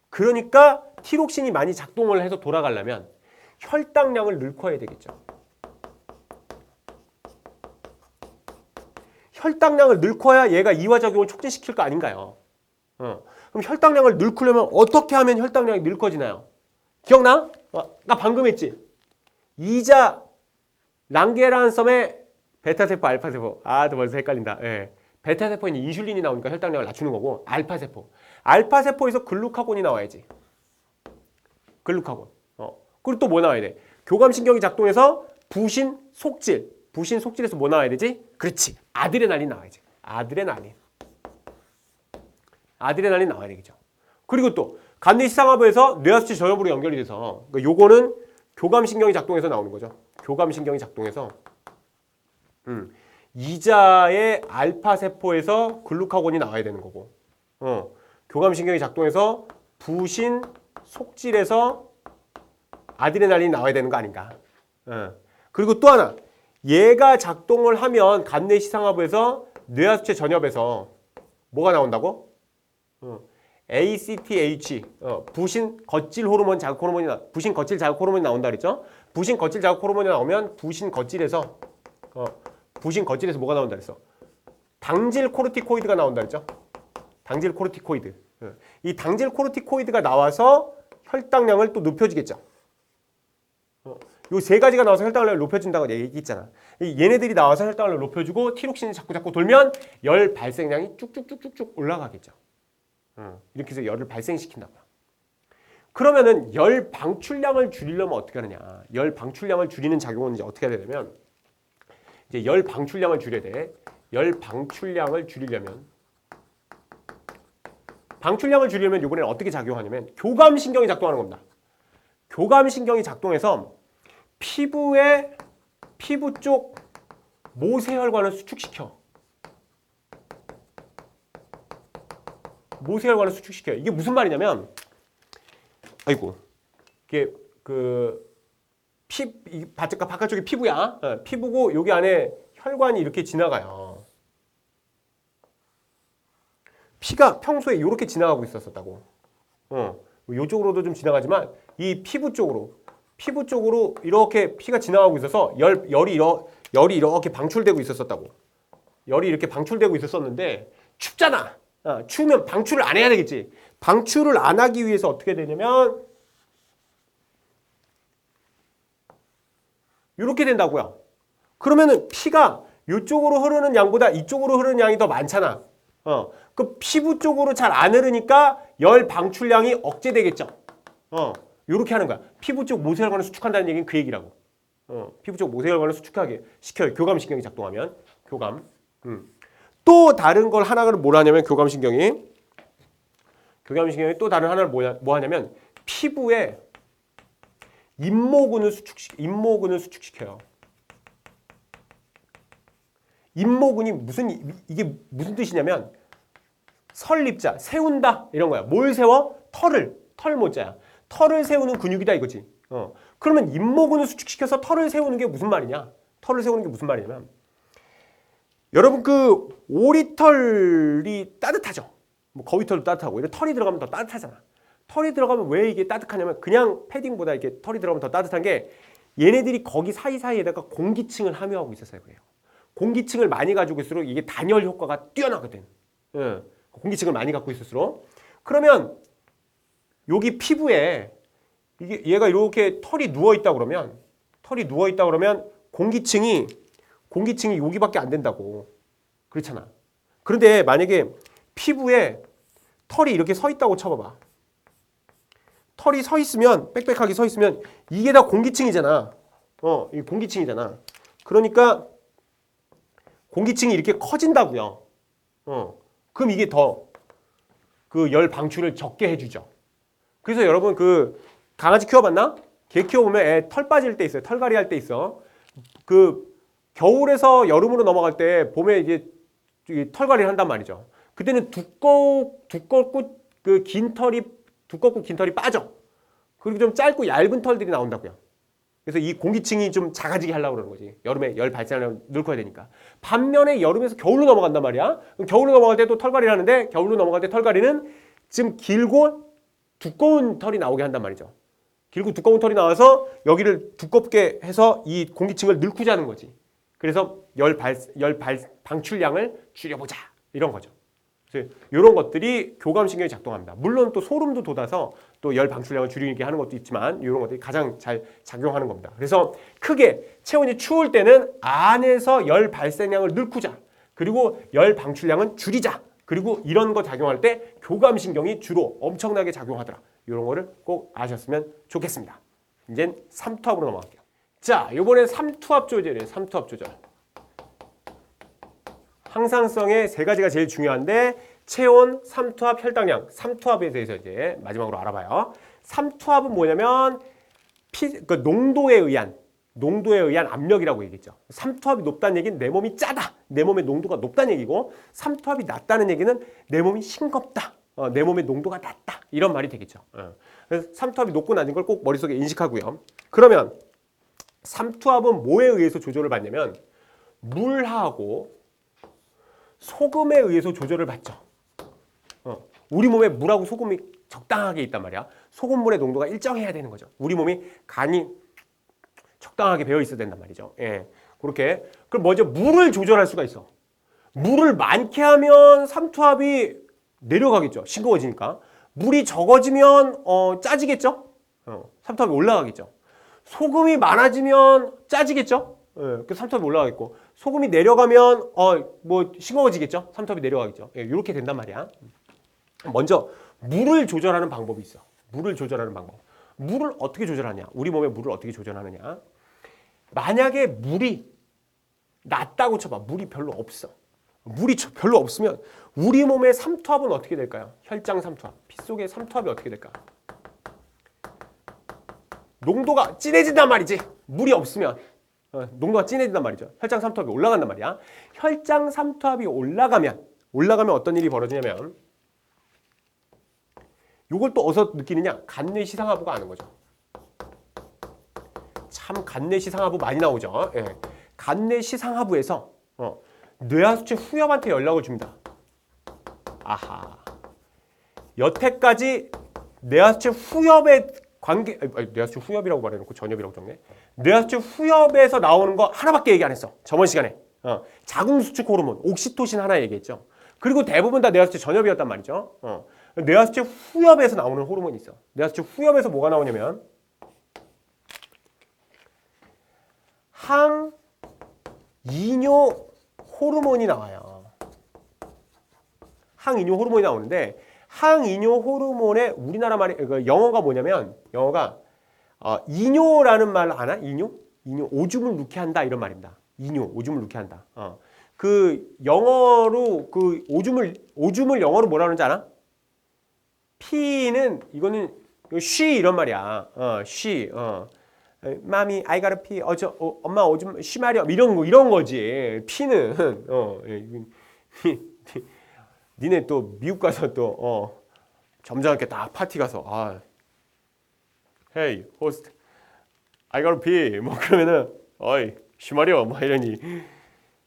그러니까 티록신이 많이 작동을 해서 돌아가려면 혈당량을 늘커야 되겠죠. 혈당량을 늘커야 얘가 이화작용을 촉진시킬 거 아닌가요? 그럼 혈당량을 늘리려면 어떻게 하면 혈당량이 늘커지나요? 기억나? 나 방금 했지? 이자 랑게란섬의 베타세포, 알파세포. 또 벌써 헷갈린다. 예. 베타세포에는 인슐린이 나오니까 혈당량을 낮추는 거고 알파세포. 알파세포에서 글루카곤이 나와야지. 글루카곤. 그리고 또 뭐 나와야 돼? 교감신경이 작동해서 부신, 속질. 부신, 속질에서 뭐 나와야 되지? 그렇지. 아드레날린 나와야지. 아드레날린 나와야 되겠죠. 그리고 또 간뇌시상하부에서 뇌하수체 전엽으로 연결이 돼서 요거는 교감신경이 작동해서 나오는 거죠. 교감신경이 작동해서 이자의 알파세포에서 글루카곤이 나와야 되는 거고 교감신경이 작동해서 부신, 속질에서 아드레날린이 나와야 되는 거 아닌가. 그리고 또 하나 얘가 작동을 하면 간뇌시상하부에서 뇌하수체 전엽에서 뭐가 나온다고? ACTH 부신 거칠 호르몬 자극 호르몬이 부신 거칠 자극 호르몬이 나온다 그랬죠? 부신 거칠 자극 호르몬이 나오면 부신 거칠에서 뭐가 나온다 그랬어? 당질 코르티코이드가 나온다 그랬죠? 당질 코르티코이드. 이 당질 코르티코이드가 나와서 혈당량을 또 높여주겠죠. 요 세 가지가 나와서 혈당량을 높여준다고 얘기했잖아. 얘네들이 나와서 혈당량을 높여주고 티록신이 자꾸 돌면 열 발생량이 쭉쭉쭉쭉쭉 올라가겠죠. 이렇게 해서 열을 발생시킨다고. 그러면은 열 방출량을 줄이려면 어떻게 하느냐? 열 방출량을 줄이는 작용은 이제 어떻게 해야 되냐면 이제 열 방출량을 줄여야 돼. 열 방출량을 줄이려면 이번에는 어떻게 작용하냐면 교감신경이 작동하는 겁니다. 교감신경이 작동해서 피부 쪽 모세혈관을 수축시켜. 모세혈관을 수축시켜요. 이게 무슨 말이냐면, 이게 바깥쪽이 피부야. 피부고 여기 안에 혈관이 이렇게 지나가요. 피가 평소에 이렇게 지나가고 있었다고. 이쪽으로도 좀 지나가지만 이 피부 쪽으로 이렇게 피가 지나가고 있어서 열이 이렇게 방출되고 있었다고. 열이 이렇게 방출되고 있었는데 춥잖아. 추우면 방출을 안 해야 되겠지. 방출을 안 하기 위해서 어떻게 되냐면 이렇게 된다고요. 그러면은 피가 이쪽으로 흐르는 양보다 이쪽으로 흐르는 양이 더 많잖아. 그 피부 쪽으로 잘 안 흐르니까 열 방출량이 억제되겠죠. 이렇게 하는 거야. 피부 쪽 모세혈관을 수축한다는 얘기는 그 얘기라고. 피부 쪽 모세혈관을 수축하게 시켜요. 교감신경이 작동하면. 교감. 또 다른 걸 하나를 뭘 하냐면 교감신경이 또 다른 하나를 뭐 하냐면 피부에 잇모근을 수축시켜요. 잇모근이 이게 무슨 뜻이냐면 설립자, 세운다 이런 거야. 뭘 세워? 털 모자야. 털을 세우는 근육이다 이거지. 그러면 잇모근을 수축시켜서 털을 세우는 게 무슨 말이냐? 털을 세우는 게 무슨 말이냐면 여러분 그 오리털이 따뜻하죠. 뭐 거위털도 따뜻하고 이런 털이 들어가면 더 따뜻하잖아. 털이 들어가면 왜 이게 따뜻하냐면 그냥 패딩보다 이렇게 털이 들어가면 더 따뜻한 게 얘네들이 거기 사이사이에다가 공기층을 함유하고 있어서 그래요. 공기층을 많이 가지고 있을수록 이게 단열 효과가 뛰어나거든. 공기층을 많이 갖고 있을수록. 그러면 여기 피부에 얘가 이렇게 털이 누워 있다 그러면 공기층이 여기밖에 안 된다고. 그렇잖아. 그런데 만약에 피부에 털이 이렇게 서 있다고 쳐봐봐. 털이 서 있으면 빽빽하게 서 있으면 이게 다 공기층이잖아. 이게 공기층이잖아. 그러니까 공기층이 이렇게 커진다고요. 그럼 이게 더 그 열 방출을 적게 해주죠. 그래서 여러분 그 강아지 키워봤나? 개 키워보면 애 털 빠질 때 있어요. 털갈이 할 때 있어. 그 겨울에서 여름으로 넘어갈 때 봄에 이제 털갈이를 한단 말이죠. 그때는 두껍고 긴 털이 빠져. 그리고 좀 짧고 얇은 털들이 나온다고요. 그래서 이 공기층이 좀 작아지게 하려고 그러는 거지. 여름에 열 발산을 늙어야 되니까. 반면에 여름에서 겨울로 넘어간단 말이야. 그럼 겨울로 넘어갈 때 또 털갈이를 하는데 겨울로 넘어갈 때 털갈이는 지금 길고 두꺼운 털이 나오게 한단 말이죠. 길고 두꺼운 털이 나와서 여기를 두껍게 해서 이 공기층을 늙고자 하는 거지. 그래서 열 방출량을 줄여보자. 이런 거죠. 그래서 이런 것들이 교감신경이 작동합니다. 물론 또 소름도 돋아서 또 열 방출량을 줄이게 하는 것도 있지만 이런 것들이 가장 잘 작용하는 겁니다. 그래서 크게 체온이 추울 때는 안에서 열 발생량을 늘고자, 그리고 열 방출량은 줄이자. 그리고 이런 거 작용할 때 교감신경이 주로 엄청나게 작용하더라. 이런 거를 꼭 아셨으면 좋겠습니다. 이젠 삼투압으로 넘어갈게요. 자, 이번엔 삼투압 조절이에요. 삼투압 조절. 항상성의 세 가지가 제일 중요한데 체온, 삼투압, 혈당량, 삼투압에 대해서 이제 마지막으로 알아봐요. 삼투압은 뭐냐면 농도에 의한 압력이라고 얘기했죠. 삼투압이 높다는 얘기는 내 몸이 짜다. 내 몸의 농도가 높다는 얘기고, 삼투압이 낮다는 얘기는 내 몸이 싱겁다. 내 몸의 농도가 낮다. 이런 말이 되겠죠. 그래서 삼투압이 높고 낮은 걸 꼭 머릿속에 인식하고요. 그러면 삼투압은 뭐에 의해서 조절을 받냐면 물하고 소금에 의해서 조절을 받죠. 우리 몸에 물하고 소금이 적당하게 있단 말이야. 소금물의 농도가 일정해야 되는 거죠. 우리 몸이 간이 적당하게 배어 있어야 된단 말이죠. 예, 그렇게. 그럼 먼저 물을 조절할 수가 있어. 물을 많게 하면 삼투압이 내려가겠죠. 싱거워지니까. 물이 적어지면 짜지겠죠. 삼투압이 올라가겠죠. 소금이 많아지면 짜지겠죠. 예, 그 삼투압이 올라가겠고, 소금이 내려가면 싱거워지겠죠. 삼투압이 내려가겠죠. 예, 이렇게 된단 말이야. 먼저 물을 조절하는 방법이 있어. 물을 조절하는 방법. 물을 어떻게 조절하냐? 우리 몸의 물을 어떻게 조절하느냐? 만약에 물이 낮다고 쳐봐. 물이 별로 없어. 물이 별로 없으면 우리 몸의 삼투압은 어떻게 될까요? 혈장 삼투압. 피 속의 삼투압이 어떻게 될까? 농도가 진해진단 말이지. 물이 없으면 농도가 진해진단 말이죠. 혈장 삼투압이 올라간단 말이야. 혈장 삼투압이 올라가면 어떤 일이 벌어지냐면, 이걸 또 어디서 느끼느냐? 간뇌시상하부가 아는 거죠. 참 간뇌시상하부 많이 나오죠. 예. 간뇌시상하부에서 뇌하수체 후엽한테 연락을 줍니다. 아하. 여태까지 뇌하수체 후엽의 관계, 뇌하수체 후엽이라고 말해놓고 전엽이라고 적네. 뇌하수체 후엽에서 나오는 거 하나밖에 얘기 안 했어. 저번 시간에. 자궁수축 호르몬, 옥시토신 하나 얘기했죠. 그리고 대부분 다 뇌하수체 전엽이었단 말이죠. 뇌하수체 후엽에서 나오는 호르몬이 있어. 뇌하수체 후엽에서 뭐가 나오냐면 항이뇨 호르몬이 나와요. 항이뇨 호르몬이 나오는데, 항이뇨 호르몬의 우리나라 말이 영어가 뭐냐면, 영어가 이뇨라는 말 아나? 이뇨? 오줌을 누게 한다 이런 말입니다. 이뇨, 오줌을 누게 한다. 그 영어로 그 오줌을 영어로 뭐라 그러는지 아나? 피는 이거는 쉬 이런 말이야. 쉬. 마미, I gotta pee. 엄마 오줌 쉬마렴 이런 거지. 피는 니네 또 미국 가서 또 점잖게 딱 파티 가서 Hey, host, I gotta pee. 뭐 그러면은 어이 쉬마렴 뭐 이러니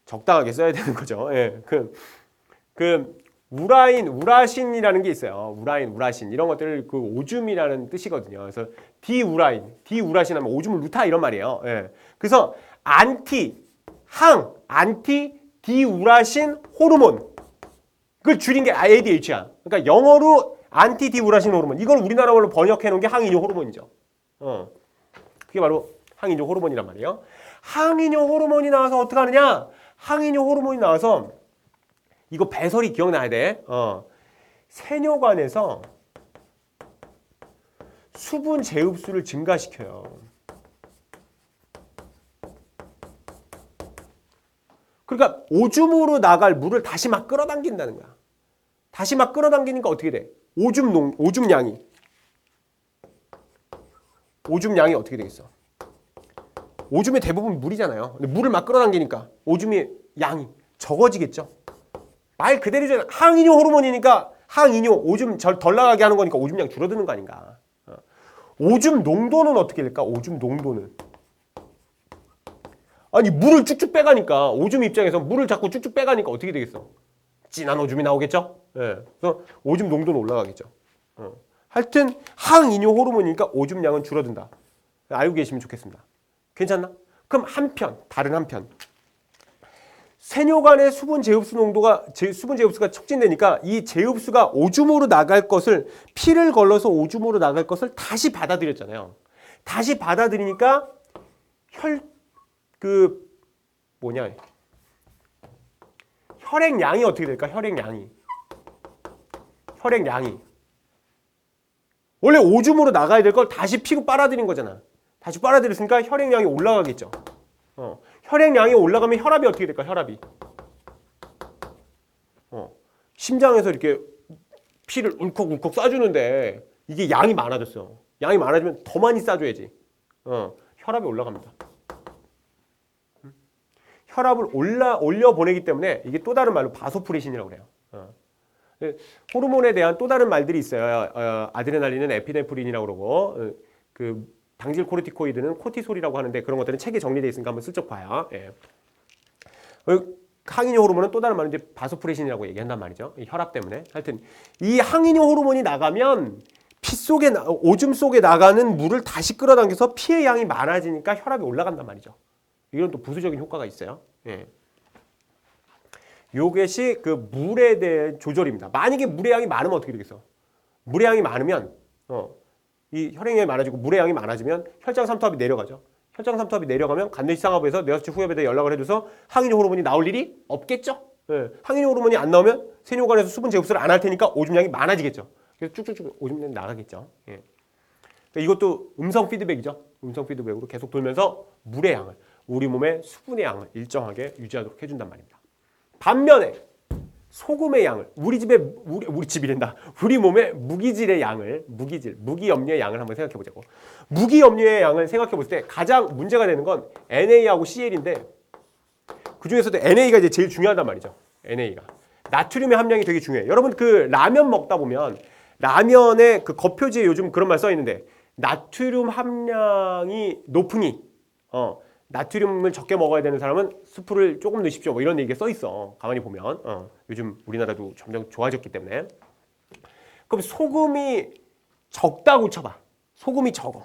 적당하게 써야 되는 거죠. 예, 우라신이라는 게 있어요. 우라신 이런 것들을 그 오줌이라는 뜻이거든요. 그래서 디우라신 하면 오줌을 누타 이런 말이에요. 예. 그래서 안티 디우라신 호르몬, 그걸 줄인 게 ADH야. 그러니까 영어로 안티 디우라신 호르몬, 이걸 우리나라 말로 번역해 놓은 게 항이뇨 호르몬이죠. 그게 바로 항이뇨 호르몬이란 말이에요. 항이뇨 호르몬이 나와서 어떻게 하느냐? 항이뇨 호르몬이 나와서 이거 배설이 기억나야 돼. 세뇨관에서 수분 재흡수를 증가시켜요. 그러니까 오줌으로 나갈 물을 다시 막 끌어당긴다는 거야. 다시 막 끌어당기니까 어떻게 돼? 오줌량이 어떻게 되겠어? 오줌의 대부분 물이잖아요. 근데 물을 막 끌어당기니까 오줌의 양이 적어지겠죠. 말 그대로잖아. 항이뇨 호르몬이니까 항이뇨 오줌 덜 나가게 하는 거니까 오줌량 줄어드는 거 아닌가. 오줌 농도는 어떻게 될까? 오줌 농도는. 아니 물을 쭉쭉 빼가니까 오줌 입장에서 물을 자꾸 쭉쭉 빼가니까 어떻게 되겠어? 진한 오줌이 나오겠죠? 예. 그래서 오줌 농도는 올라가겠죠. 하여튼 항이뇨 호르몬이니까 오줌량은 줄어든다. 알고 계시면 좋겠습니다. 괜찮나? 그럼 다른 한편. 세뇨간의 수분 제흡수 농도가 수분 제흡수가 촉진되니까 이 제흡수가 오줌으로 나갈 것을 피를 걸러서 오줌으로 나갈 것을 다시 받아들였잖아요. 다시 받아들이니까 혈액량이 어떻게 될까? 혈액량이 원래 오줌으로 나가야 될 걸 다시 피로 빨아들인 거잖아. 다시 빨아들였으니까 혈액량이 올라가겠죠. 혈액량이 올라가면 혈압이 어떻게 될까? 혈압이. 심장에서 이렇게 피를 울컥울컥 쏴주는데 이게 양이 많아졌어. 양이 많아지면 더 많이 쏴줘야지. 혈압이 올라갑니다. 혈압을 올려 보내기 때문에 이게 또 다른 말로 바소프레신이라고 그래요. 호르몬에 대한 또 다른 말들이 있어요. 아드레날린은 에피네프린이라고 그러고 그 당질 코르티코이드는 코티솔이라고 하는데 그런 것들은 책에 정리되어 있으니까 한번 슬쩍 봐요. 예. 항이뇨 호르몬은 또 다른 말은 이제 바소프레신이라고 얘기한단 말이죠. 혈압 때문에. 하여튼 이 항이뇨 호르몬이 나가면 오줌 속에 나가는 물을 다시 끌어당겨서 피의 양이 많아지니까 혈압이 올라간단 말이죠. 이런 또 부수적인 효과가 있어요. 예. 요것이 그 물에 대한 조절입니다. 만약에 물의 양이 많으면 어떻게 되겠어? 물의 양이 많으면 이 혈액량이 많아지고 물의 양이 많아지면 혈장 삼투압이 내려가죠. 혈장 삼투압이 내려가면 간내시상하부에서 뇌하수체 후엽에다 연락을 해줘서 항이뇨 호르몬이 나올 일이 없겠죠. 예. 항이뇨 호르몬이 안 나오면 세뇨관에서 수분 제흡수를 안 할 테니까 오줌량이 많아지겠죠. 그래서 쭉쭉쭉 오줌량이 나가겠죠. 예. 그러니까 이것도 음성 피드백이죠. 음성 피드백으로 계속 돌면서 물의 양을 우리 몸의 수분의 양을 일정하게 유지하도록 해준단 말입니다. 반면에 소금의 양을 우리 몸의 무기질의 양을 무기염료의 양을 한번 생각해 보자고. 무기염료의 양을 생각해 볼 때 가장 문제가 되는 건 NA하고 CL인데 그 중에서도 NA가 이제 제일 중요하단 말이죠. NA가 나트륨의 함량이 되게 중요해요. 여러분 그 라면 먹다 보면 라면에 그 겉표지에 요즘 그런 말 써 있는데 나트륨 함량이 높으니 나트륨을 적게 먹어야 되는 사람은 스프를 조금 넣으십시오. 뭐 이런 얘기가 써 있어. 가만히 보면 요즘 우리나라도 점점 좋아졌기 때문에. 그럼 소금이 적다고 쳐봐. 소금이 적어.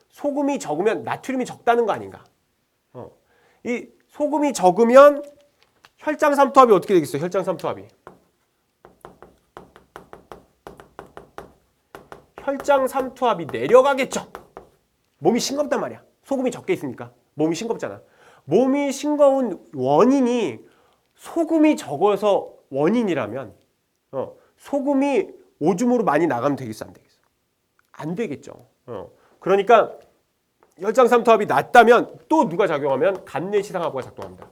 소금이 적으면 나트륨이 적다는 거 아닌가? 이 소금이 적으면 혈장 삼투압이 어떻게 되겠어? 혈장 삼투압이. 혈장 삼투압이 내려가겠죠. 몸이 싱겁단 말이야. 소금이 적게 있으니까. 몸이 싱겁잖아. 몸이 싱거운 원인이 소금이 적어서 원인이라면 소금이 오줌으로 많이 나가면 되겠어? 안 되겠어? 안 되겠죠. 그러니까 혈장 삼투압이 낮다면 또 누가 작용하면 간내시상하부가 작동합니다.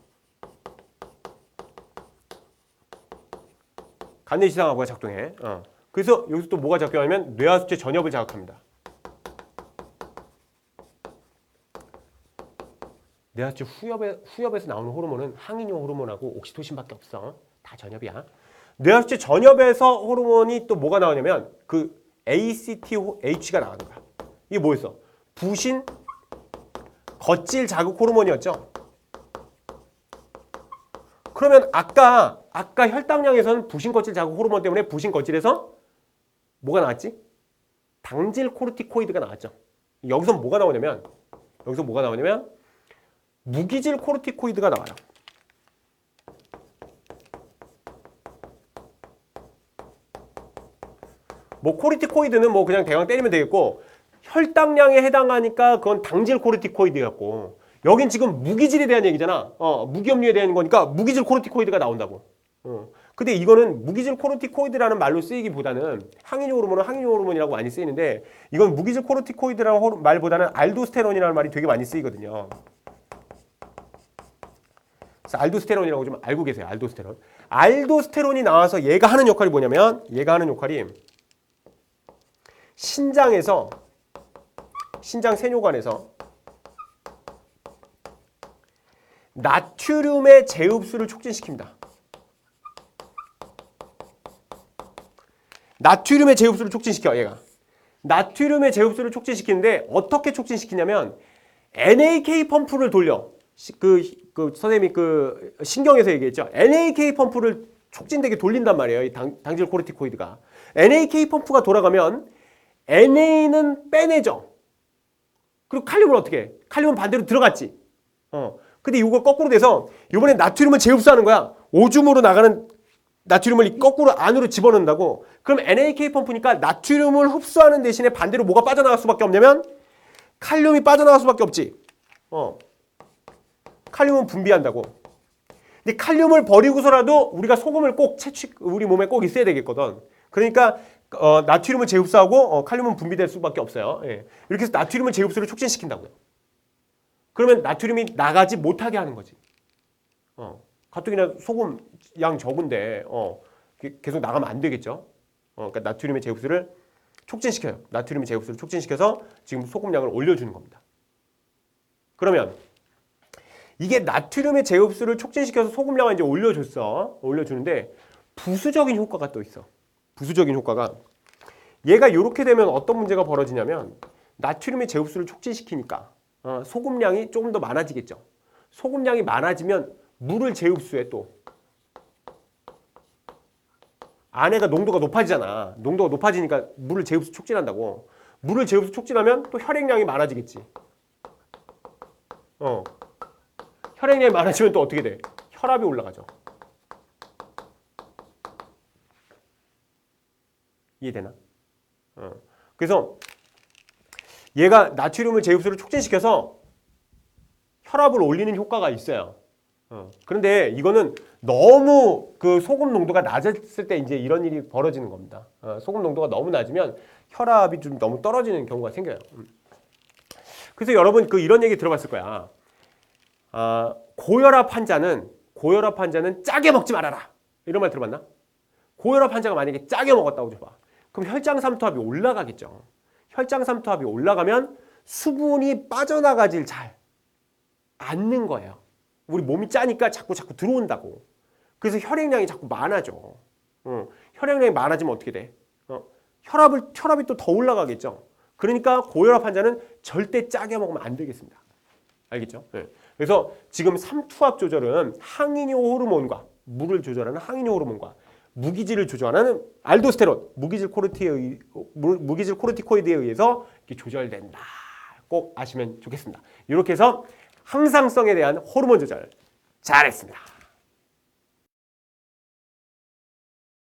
간내시상하부가 작동해. 그래서 여기서 또 뭐가 작용하면 뇌하수체 전엽을 자극합니다. 뇌하수체 후엽에서 나오는 호르몬은 항이뇨 호르몬하고 옥시토신밖에 없어. 다 전엽이야. 뇌하수체 전엽에서 호르몬이 또 뭐가 나오냐면 그 ACTH가 나오는 거야. 이게 뭐였어? 부신 겉질 자극 호르몬이었죠. 그러면 아까 혈당량에서는 부신 겉질 자극 호르몬 때문에 부신 겉질에서 뭐가 나왔지? 당질 코르티코이드가 나왔죠. 여기서 뭐가 나오냐면 무기질 코르티코이드가 나와요. 뭐 코르티코이드는 뭐 그냥 대강 때리면 되겠고 혈당량에 해당하니까 그건 당질 코르티코이드였고 여긴 지금 무기질에 대한 얘기잖아. 무기염료에 대한 거니까 무기질 코르티코이드가 나온다고. 근데 이거는 무기질 코르티코이드라는 말로 쓰이기보다는 항이뇨 호르몬은 항이뇨 호르몬이라고 많이 쓰이는데 이건 무기질 코르티코이드라는 말보다는 알도스테론이라는 말이 되게 많이 쓰이거든요. 그래서 알도스테론이라고 좀 알고 계세요. 알도스테론. 알도스테론이 나와서 얘가 하는 역할이 뭐냐면 신장에서 신장 세뇨관에서 나트륨의 제흡수를 촉진시킵니다. 나트륨의 재흡수를 촉진시켜 얘가. 나트륨의 재흡수를 촉진시키는데 어떻게 촉진시키냐면 NAK 펌프를 돌려. 그 선생님이 그 신경에서 얘기했죠. NAK 펌프를 촉진되게 돌린단 말이에요. 이 당질 코르티코이드가. NAK 펌프가 돌아가면 NA는 빼내죠. 그리고 칼륨은 어떻게 해? 칼륨은 반대로 들어갔지. 근데 이거 거꾸로 돼서 이번에 나트륨을 재흡수하는 거야. 오줌으로 나가는 나트륨을 거꾸로 안으로 집어넣는다고. 그럼 NAK 펌프니까 나트륨을 흡수하는 대신에 반대로 뭐가 빠져나갈 수밖에 없냐면 칼륨이 빠져나갈 수밖에 없지. 칼륨은 분비한다고. 근데 칼륨을 버리고서라도 우리가 소금을 꼭 우리 몸에 꼭 있어야 되겠거든. 그러니까 나트륨을 재흡수하고 칼륨은 분비될 수밖에 없어요. 예. 이렇게 해서 나트륨을 재흡수를 촉진시킨다고요. 그러면 나트륨이 나가지 못하게 하는 거지. 가뜩이나 소금 양 적은데 계속 나가면 안 되겠죠. 그러니까 나트륨의 재흡수를 촉진시켜요. 나트륨의 재흡수를 촉진시켜서 지금 소금 양을 올려주는 겁니다. 그러면 이게 나트륨의 재흡수를 촉진시켜서 소금 양을 이제 올려주는데 부수적인 효과가 또 있어. 부수적인 효과가 얘가 이렇게 되면 어떤 문제가 벌어지냐면 나트륨의 재흡수를 촉진시키니까 소금량이 조금 더 많아지겠죠. 소금량이 많아지면 물을 재흡수해 또. 안에가 농도가 높아지잖아. 농도가 높아지니까 물을 재흡수 촉진한다고. 물을 재흡수 촉진하면 또 혈액량이 많아지겠지. 혈액량이 많아지면 또 어떻게 돼? 혈압이 올라가죠. 이해되나? 그래서 얘가 나트륨을 재흡수를 촉진시켜서 혈압을 올리는 효과가 있어요. 그런데 이거는 너무 그 소금 농도가 낮았을 때 이제 이런 일이 벌어지는 겁니다. 소금 농도가 너무 낮으면 혈압이 좀 너무 떨어지는 경우가 생겨요. 그래서 여러분 이런 얘기 들어봤을 거야. 고혈압 환자는 짜게 먹지 말아라. 이런 말 들어봤나? 고혈압 환자가 만약에 짜게 먹었다고 줘봐. 그럼 혈장삼투압이 올라가겠죠. 혈장삼투압이 올라가면 수분이 빠져나가질 잘 않는 거예요. 우리 몸이 짜니까 자꾸 들어온다고. 그래서 혈액량이 자꾸 많아져. 혈액량이 많아지면 어떻게 돼? 혈압이 또 더 올라가겠죠. 그러니까 고혈압 환자는 절대 짜게 먹으면 안 되겠습니다. 알겠죠? 네. 그래서 지금 삼투압 조절은 항이뇨 호르몬과 물을 조절하는 항이뇨 호르몬과 무기질을 조절하는 알도스테론, 무기질 코르티코이드에 의해서 이렇게 조절된다. 꼭 아시면 좋겠습니다. 이렇게 해서 항상성에 대한 호르몬 조절 잘했습니다.